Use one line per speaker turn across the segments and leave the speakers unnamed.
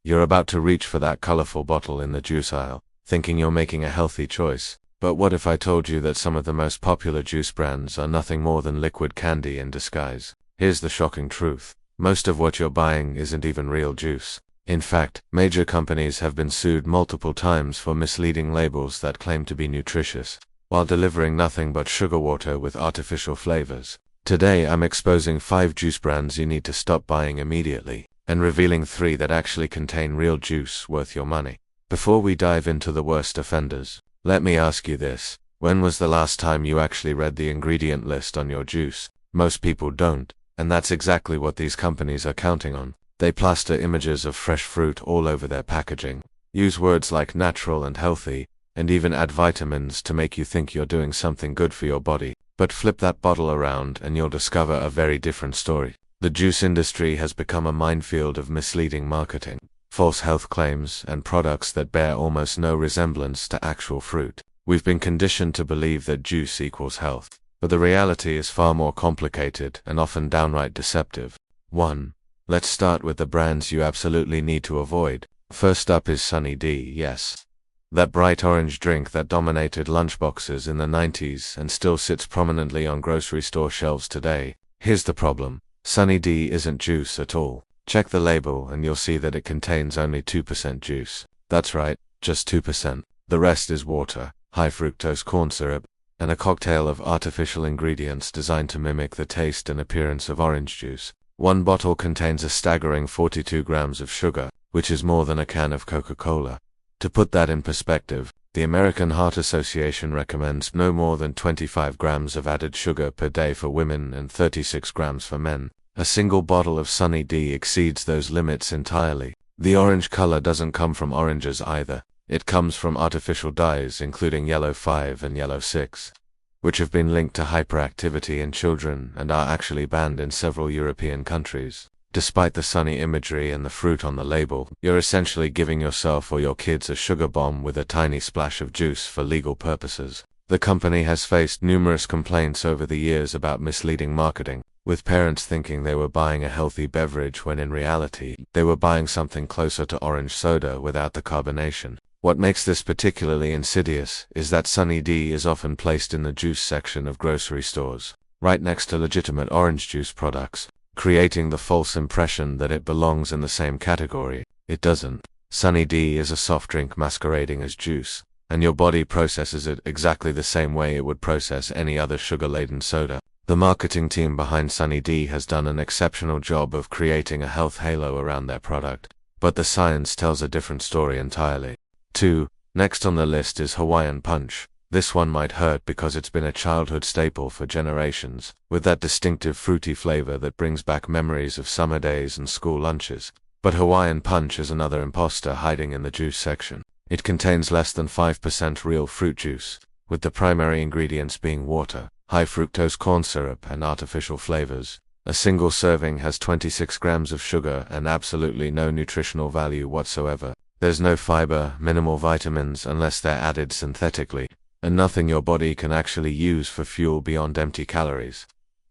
You're about to reach for that colorful bottle in the juice aisle, thinking you're making a healthy choice. But what if I told you that some of the most popular juice brands are nothing more than liquid candy in disguise? Here's the shocking truth. Most of what you're buying isn't even real juice. In fact, major companies have been sued multiple times for misleading labels that claim to be nutritious, while delivering nothing but sugar water with artificial flavors. Today I'm exposing 5 juice brands you need to stop buying immediately, and revealing 3 that actually contain real juice worth your money. Before we dive into the worst offenders, let me ask you this. When was the last time you actually read the ingredient list on your juice? Most people don't, and that's exactly what these companies are counting on. They plaster images of fresh fruit all over their packaging, use words like natural and healthy, and even add vitamins to make you think you're doing something good for your body. But flip that bottle around and you'll discover a very different story. The juice industry has become a minefield of misleading marketing, false health claims, and products that bear almost no resemblance to actual fruit. We've been conditioned to believe that juice equals health, but the reality is far more complicated and often downright deceptive. 1. Let's start with the brands you absolutely need to avoid. First up is Sunny D. Yes, that bright orange drink that dominated lunchboxes in the 90s and still sits prominently on grocery store shelves today. Here's the problem. Sunny D isn't juice at all. Check the label and you'll see that it contains only 2% juice. That's right, just 2%. The rest is water, high-fructose corn syrup, and a cocktail of artificial ingredients designed to mimic the taste and appearance of orange juice. One bottle contains a staggering 42 grams of sugar, which is more than a can of Coca-Cola. To put that in perspective, the American Heart Association recommends no more than 25 grams of added sugar per day for women and 36 grams for men. A single bottle of Sunny D exceeds those limits entirely. The orange color doesn't come from oranges either. It comes from artificial dyes including yellow 5 and yellow 6, which have been linked to hyperactivity in children and are actually banned in several European countries. Despite the sunny imagery and the fruit on the label, you're essentially giving yourself or your kids a sugar bomb with a tiny splash of juice for legal purposes. The company has faced numerous complaints over the years about misleading marketing, with parents thinking they were buying a healthy beverage when in reality, they were buying something closer to orange soda without the carbonation. What makes this particularly insidious is that Sunny D is often placed in the juice section of grocery stores, right next to legitimate orange juice products, creating the false impression that it belongs in the same category. It doesn't. Sunny D is a soft drink masquerading as juice, and your body processes it exactly the same way it would process any other sugar-laden soda. The marketing team behind Sunny D has done an exceptional job of creating a health halo around their product, but the science tells a different story entirely. 2. Next on the list is Hawaiian Punch. This one might hurt because it's been a childhood staple for generations, with that distinctive fruity flavor that brings back memories of summer days and school lunches. But Hawaiian Punch is another imposter hiding in the juice section. It contains less than 5% real fruit juice, with the primary ingredients being water, high-fructose corn syrup, and artificial flavors. A single serving has 26 grams of sugar and absolutely no nutritional value whatsoever. There's no fiber, minimal vitamins unless they're added synthetically, and nothing your body can actually use for fuel beyond empty calories.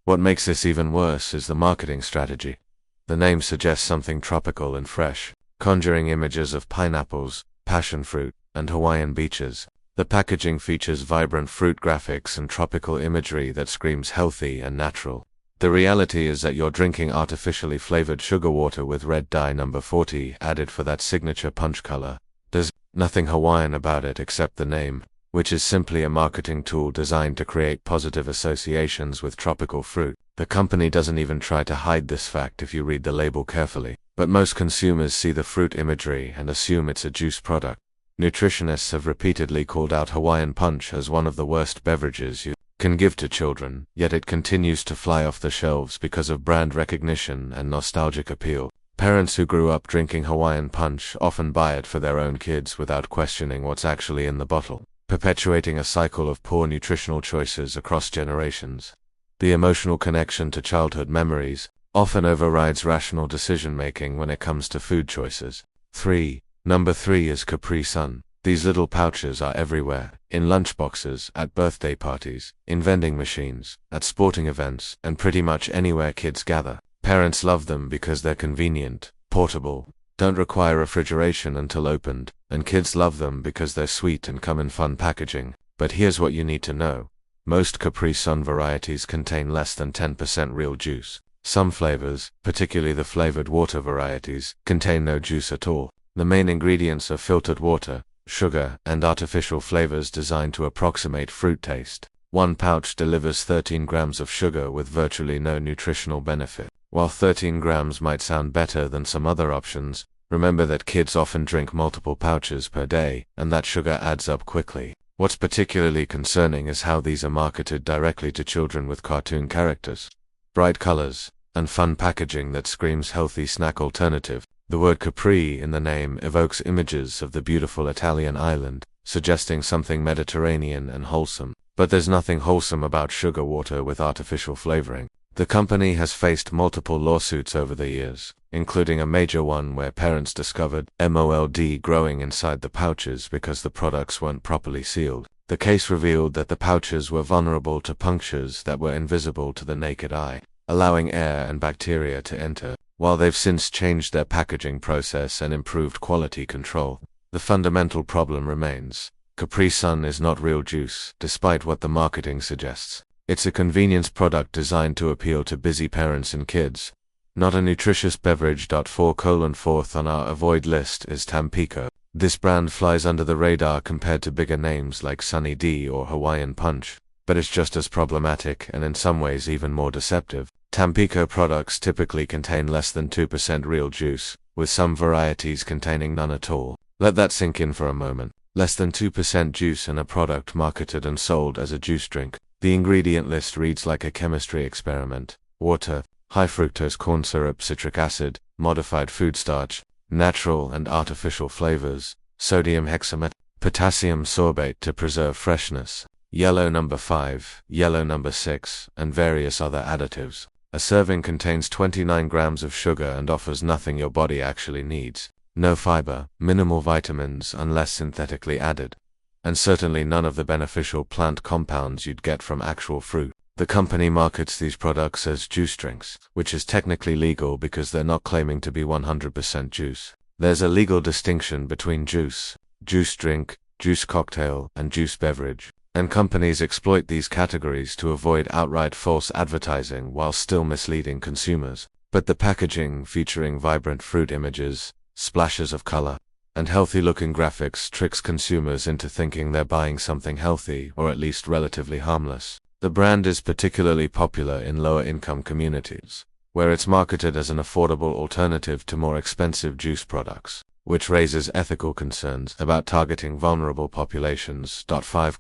What makes this even worse is the marketing strategy. The name suggests something tropical and fresh, conjuring images of pineapples, passion fruit, and Hawaiian beaches. The packaging features vibrant fruit graphics and tropical imagery that screams healthy and natural. The reality is that you're drinking artificially flavored sugar water with red dye number 40 added for that signature punch color. There's nothing Hawaiian about it except the name, which is simply a marketing tool designed to create positive associations with tropical fruit. The company doesn't even try to hide this fact if you read the label carefully, but most consumers see the fruit imagery and assume it's a juice product. Nutritionists have repeatedly called out Hawaiian Punch as one of the worst beverages you can give to children, yet it continues to fly off the shelves because of brand recognition and nostalgic appeal. Parents who grew up drinking Hawaiian Punch often buy it for their own kids without questioning what's actually in the bottle, perpetuating a cycle of poor nutritional choices across generations. The emotional connection to childhood memories often overrides rational decision-making when it comes to food choices. 3. Number 3 is Capri Sun. These little pouches are everywhere, in lunchboxes, at birthday parties, in vending machines, at sporting events, and pretty much anywhere kids gather. Parents love them because they're convenient, portable, don't require refrigeration until opened, and kids love them because they're sweet and come in fun packaging. But here's what you need to know. Most Capri Sun varieties contain less than 10% real juice. Some flavors, particularly the flavored water varieties, contain no juice at all. The main ingredients are filtered water, sugar, and artificial flavors designed to approximate fruit taste. One pouch delivers 13 grams of sugar with virtually no nutritional benefit. While 13 grams might sound better than some other options, remember that kids often drink multiple pouches per day, and that sugar adds up quickly. What's particularly concerning is how these are marketed directly to children with cartoon characters, bright colors, and fun packaging that screams healthy snack alternative. The word Capri in the name evokes images of the beautiful Italian island, suggesting something Mediterranean and wholesome. But there's nothing wholesome about sugar water with artificial flavoring. The company has faced multiple lawsuits over the years, including a major one where parents discovered mold growing inside the pouches because the products weren't properly sealed. The case revealed that the pouches were vulnerable to punctures that were invisible to the naked eye, allowing air and bacteria to enter. While they've since changed their packaging process and improved quality control, the fundamental problem remains. Capri Sun is not real juice, despite what the marketing suggests. It's a convenience product designed to appeal to busy parents and kids, not a nutritious beverage. 4:4 on our avoid list is Tampico. This brand flies under the radar compared to bigger names like Sunny D or Hawaiian Punch, but it's just as problematic and in some ways even more deceptive. Tampico products typically contain less than 2% real juice, with some varieties containing none at all. Let that sink in for a moment. Less than 2% juice in a product marketed and sold as a juice drink. The ingredient list reads like a chemistry experiment. Water, high-fructose corn syrup, citric acid, modified food starch, natural and artificial flavors, sodium hexamate, potassium sorbate to preserve freshness, yellow number 5, yellow number 6, and various other additives. A serving contains 29 grams of sugar and offers nothing your body actually needs. No fiber, minimal vitamins unless synthetically added, and certainly none of the beneficial plant compounds you'd get from actual fruit. The company markets these products as juice drinks, which is technically legal because they're not claiming to be 100% juice. There's a legal distinction between juice drink, juice cocktail, and juice beverage, and companies exploit these categories to avoid outright false advertising while still misleading consumers. But the packaging, featuring vibrant fruit images, splashes of color, and healthy-looking graphics, tricks consumers into thinking they're buying something healthy or at least relatively harmless. The brand is particularly popular in lower-income communities, where it's marketed as an affordable alternative to more expensive juice products, which raises ethical concerns about targeting vulnerable populations. 5: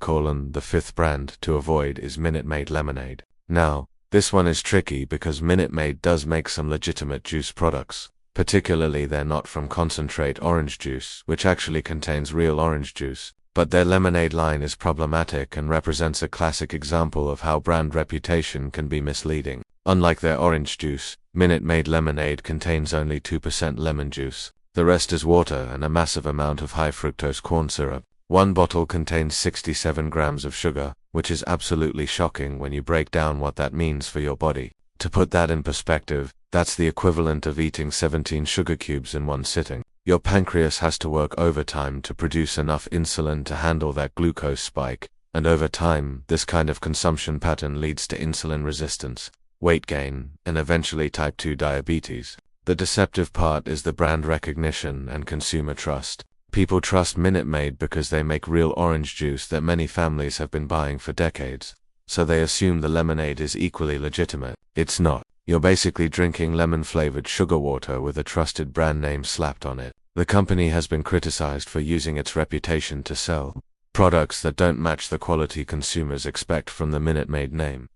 The fifth brand to avoid is Minute Maid Lemonade. Now, this one is tricky because Minute Maid does make some legitimate juice products. Particularly they're not from concentrate orange juice, which actually contains real orange juice, but their lemonade line is problematic and represents a classic example of how brand reputation can be misleading. Unlike their orange juice, Minute Maid Lemonade contains only 2% lemon juice. The rest is water and a massive amount of high-fructose corn syrup. One bottle contains 67 grams of sugar, which is absolutely shocking when you break down what that means for your body. To put that in perspective, that's the equivalent of eating 17 sugar cubes in one sitting. Your pancreas has to work overtime to produce enough insulin to handle that glucose spike, and over time, this kind of consumption pattern leads to insulin resistance, weight gain, and eventually type 2 diabetes. The deceptive part is the brand recognition and consumer trust. People trust Minute Maid because they make real orange juice that many families have been buying for decades, so they assume the lemonade is equally legitimate. It's not. You're basically drinking lemon-flavored sugar water with a trusted brand name slapped on it. The company has been criticized for using its reputation to sell products that don't match the quality consumers expect from the Minute Maid name.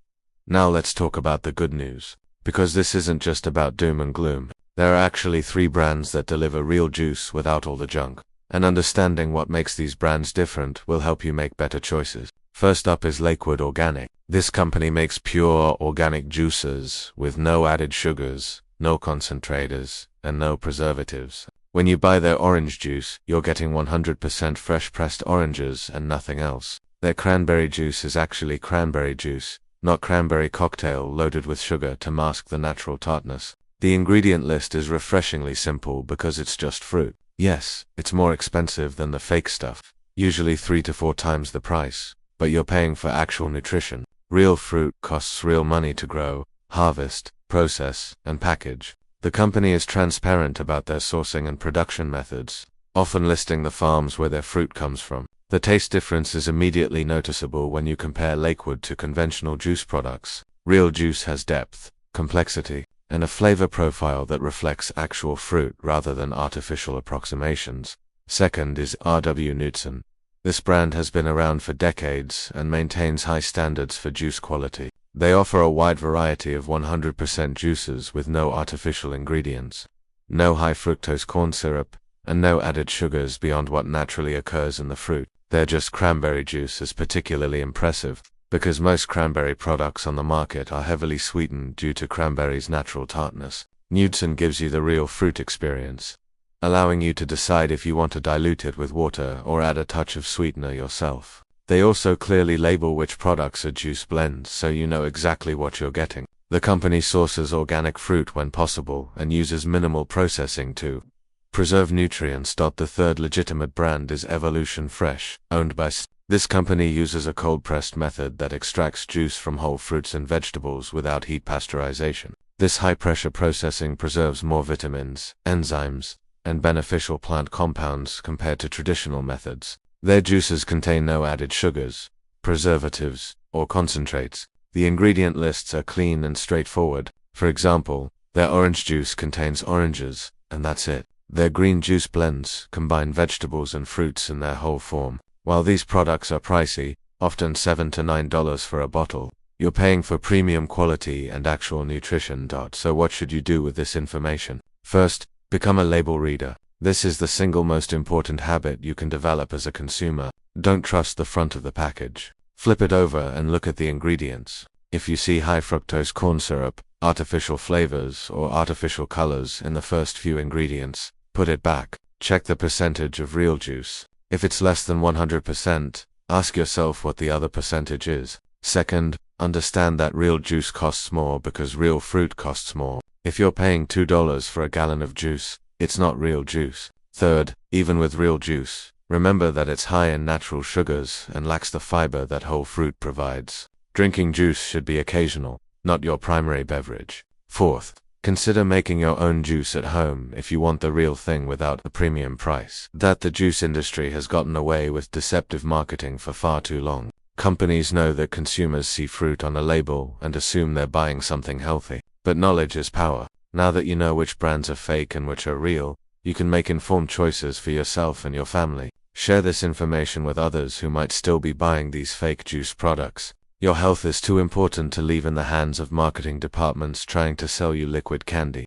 Now let's talk about the good news, because this isn't just about doom and gloom. There are actually 3 brands that deliver real juice without all the junk, and understanding what makes these brands different will help you make better choices. First up is Lakewood Organic. This company makes pure organic juices with no added sugars, no concentrators, and no preservatives. When you buy their orange juice, you're getting 100% fresh pressed oranges and nothing else. Their cranberry juice is actually cranberry juice, not cranberry cocktail loaded with sugar to mask the natural tartness. The ingredient list is refreshingly simple because it's just fruit. Yes, it's more expensive than the fake stuff, usually 3 to 4 times the price, but you're paying for actual nutrition. Real fruit costs real money to grow, harvest, process, and package. The company is transparent about their sourcing and production methods, often listing the farms where their fruit comes from. The taste difference is immediately noticeable when you compare Lakewood to conventional juice products. Real juice has depth, complexity, and a flavor profile that reflects actual fruit rather than artificial approximations. Second is R.W. Knudsen. This brand has been around for decades and maintains high standards for juice quality. They offer a wide variety of 100% juices with no artificial ingredients, no high-fructose corn syrup, and no added sugars beyond what naturally occurs in the fruit. Their just cranberry juice is particularly impressive, because most cranberry products on the market are heavily sweetened due to cranberry's natural tartness. Knudsen gives you the real fruit experience, allowing you to decide if you want to dilute it with water or add a touch of sweetener yourself. They also clearly label which products are juice blends so you know exactly what you're getting. The company sources organic fruit when possible and uses minimal processing to preserve nutrients. The third legitimate brand is Evolution Fresh, owned by This company uses a cold-pressed method that extracts juice from whole fruits and vegetables without heat pasteurization. This high-pressure processing preserves more vitamins, enzymes, and beneficial plant compounds compared to traditional methods. Their juices contain no added sugars, preservatives, or concentrates. The ingredient lists are clean and straightforward. For example, their orange juice contains oranges, and that's it. Their green juice blends combine vegetables and fruits in their whole form. While these products are pricey, often $7 to $9 for a bottle, you're paying for premium quality and actual nutrition. So what should you do with this information? First, become a label reader. This is the single most important habit you can develop as a consumer. Don't trust the front of the package. Flip it over and look at the ingredients. If you see high fructose corn syrup, artificial flavors, or artificial colors in the first few ingredients, put it back. Check the percentage of real juice. If it's less than 100%, ask yourself what the other percentage is. Second, understand that real juice costs more because real fruit costs more. If you're paying $2 for a gallon of juice, it's not real juice. Third, even with real juice, remember that it's high in natural sugars and lacks the fiber that whole fruit provides. Drinking juice should be occasional, not your primary beverage. Fourth, consider making your own juice at home if you want the real thing without the premium price. The juice industry has gotten away with deceptive marketing for far too long. Companies know that consumers see fruit on a label and assume they're buying something healthy. But knowledge is power. Now that you know which brands are fake and which are real, you can make informed choices for yourself and your family. Share this information with others who might still be buying these fake juice products. Your health is too important to leave in the hands of marketing departments trying to sell you liquid candy.